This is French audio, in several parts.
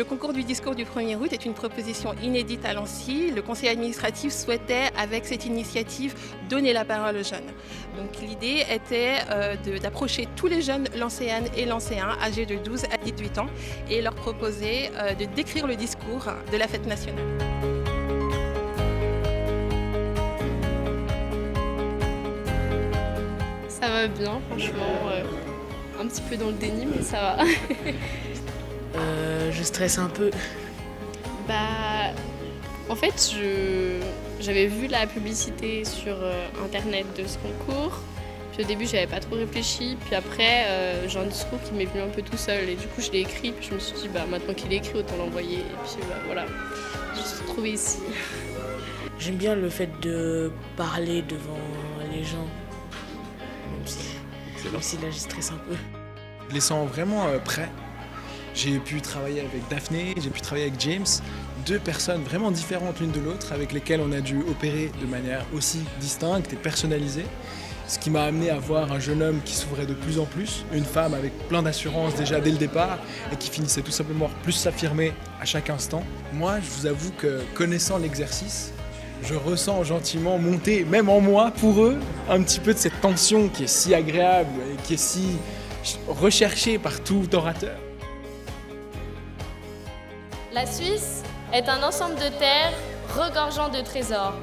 Le concours du discours du 1er août est une proposition inédite à Lancy. Le conseil administratif souhaitait, avec cette initiative, donner la parole aux jeunes. Donc l'idée était d'approcher tous les jeunes lancéennes et lancéens âgés de 12 à 18 ans et leur proposer de décrire le discours de la fête nationale. Ça va bien, franchement. Un petit peu dans le déni, mais ça va. Je stresse un peu. En fait, j'avais vu la publicité sur internet de ce concours. Puis au début, j'avais pas trop réfléchi. Puis après, j'ai un discours qui m'est venu un peu tout seul. Et du coup, je l'ai écrit. Puis je me suis dit, maintenant qu'il est écrit, autant l'envoyer. Et puis voilà, je me suis retrouvée ici. J'aime bien le fait de parler devant les gens. Même si là, je stresse un peu. Je les sens vraiment prêts. J'ai pu travailler avec Daphné, j'ai pu travailler avec James, deux personnes vraiment différentes l'une de l'autre avec lesquelles on a dû opérer de manière aussi distincte et personnalisée. Ce qui m'a amené à voir un jeune homme qui s'ouvrait de plus en plus, une femme avec plein d'assurance déjà dès le départ et qui finissait tout simplement par plus s'affirmer à chaque instant. Moi, je vous avoue que connaissant l'exercice, je ressens gentiment monter, même en moi, pour eux, un petit peu de cette tension qui est si agréable et qui est si recherchée par tout orateur. La Suisse est un ensemble de terres regorgeant de trésors.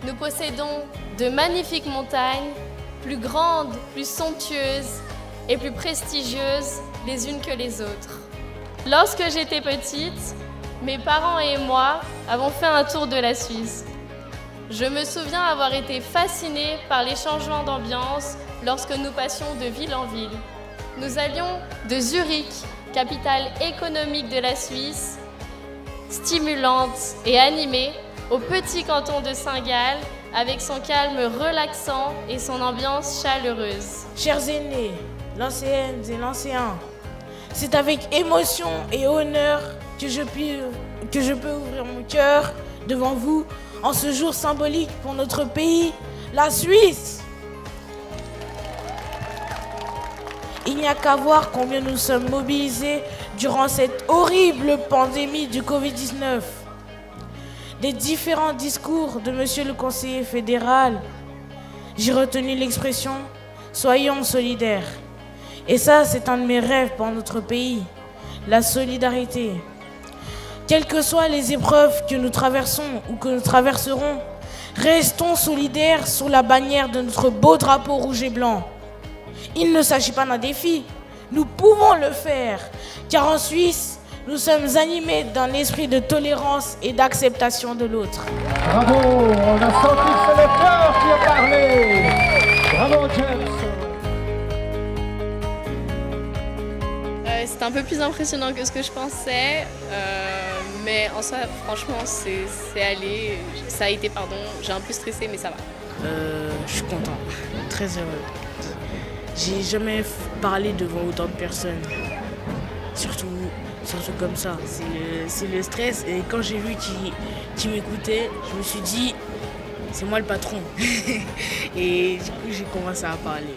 Nous possédons de magnifiques montagnes, plus grandes, plus somptueuses et plus prestigieuses les unes que les autres. Lorsque j'étais petite, mes parents et moi avons fait un tour de la Suisse. Je me souviens avoir été fascinée par les changements d'ambiance lorsque nous passions de ville en ville. Nous allions de Zurich, capitale économique de la Suisse, stimulante et animée, au petit canton de Saint-Gall, avec son calme relaxant et son ambiance chaleureuse. Chers aînés, lancéennes et lancéens, c'est avec émotion et honneur que je peux ouvrir mon cœur devant vous en ce jour symbolique pour notre pays, la Suisse. Il n'y a qu'à voir combien nous sommes mobilisés durant cette horrible pandémie du Covid-19. Des différents discours de Monsieur le conseiller fédéral, j'ai retenu l'expression « Soyons solidaires ». Et ça, c'est un de mes rêves pour notre pays, la solidarité. Quelles que soient les épreuves que nous traversons ou que nous traverserons, restons solidaires sous la bannière de notre beau drapeau rouge et blanc. Il ne s'agit pas d'un défi, nous pouvons le faire, car en Suisse, nous sommes animés d'un esprit de tolérance et d'acceptation de l'autre. Bravo, on a senti que c'est le cœur qui a parlé. Bravo James. C'était un peu plus impressionnant que ce que je pensais, mais en soi, franchement, c'est allé. Ça a été, j'ai un peu stressé, mais ça va. Je suis content, très heureux. J'ai jamais parlé devant autant de personnes, surtout comme ça. C'est le stress, et quand j'ai vu qu'il m'écoutait, je me suis dit, c'est moi le patron. Et du coup, j'ai commencé à parler.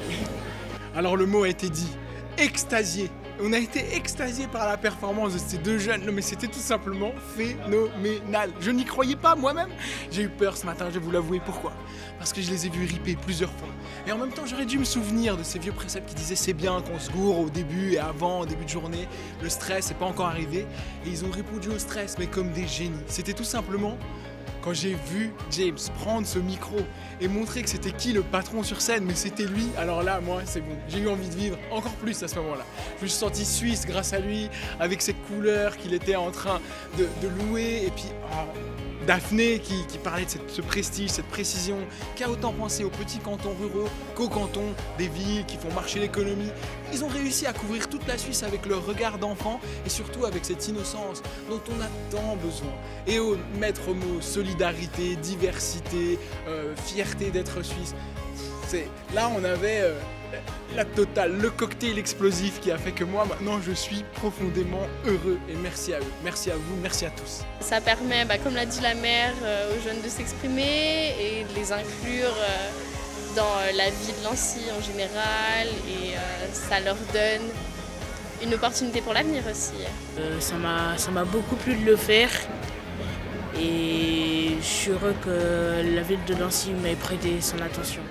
Alors le mot a été dit, extasié. On a été extasié par la performance de ces deux jeunes. Non mais c'était tout simplement phénoménal. Je n'y croyais pas moi-même. J'ai eu peur ce matin, je vais vous l'avouer. Pourquoi? Parce que je les ai vus ripper plusieurs fois. Et en même temps, j'aurais dû me souvenir de ces vieux préceptes qui disaient c'est bien qu'on se gourre au début et avant, au début de journée. Le stress n'est pas encore arrivé. Et ils ont répondu au stress, mais comme des génies. C'était tout simplement quand j'ai vu James prendre ce micro et montrer que c'était qui le patron sur scène, mais c'était lui, alors là, moi, c'est bon. J'ai eu envie de vivre encore plus à ce moment-là. Je me suis senti suisse grâce à lui, avec ces couleurs qu'il était en train de louer, et puis Daphné qui parlait de ce prestige, cette précision, qui a autant pensé aux petits cantons ruraux qu'aux cantons des villes qui font marcher l'économie. Ils ont réussi à couvrir toute la Suisse avec leur regard d'enfant et surtout avec cette innocence dont on a tant besoin. Et au maître mot, solidarité, diversité, fierté d'être suisse. Là, on avait la totale, le cocktail explosif qui a fait que moi, maintenant, je suis profondément heureux. Et merci à eux, merci à vous, merci à tous. Ça permet, comme l'a dit la maire, aux jeunes de s'exprimer et de les inclure dans la vie de Lancy en général. Et ça leur donne une opportunité pour l'avenir aussi. Ça m'a beaucoup plu de le faire et je suis heureux que la ville de Nancy m'ait prêté son attention.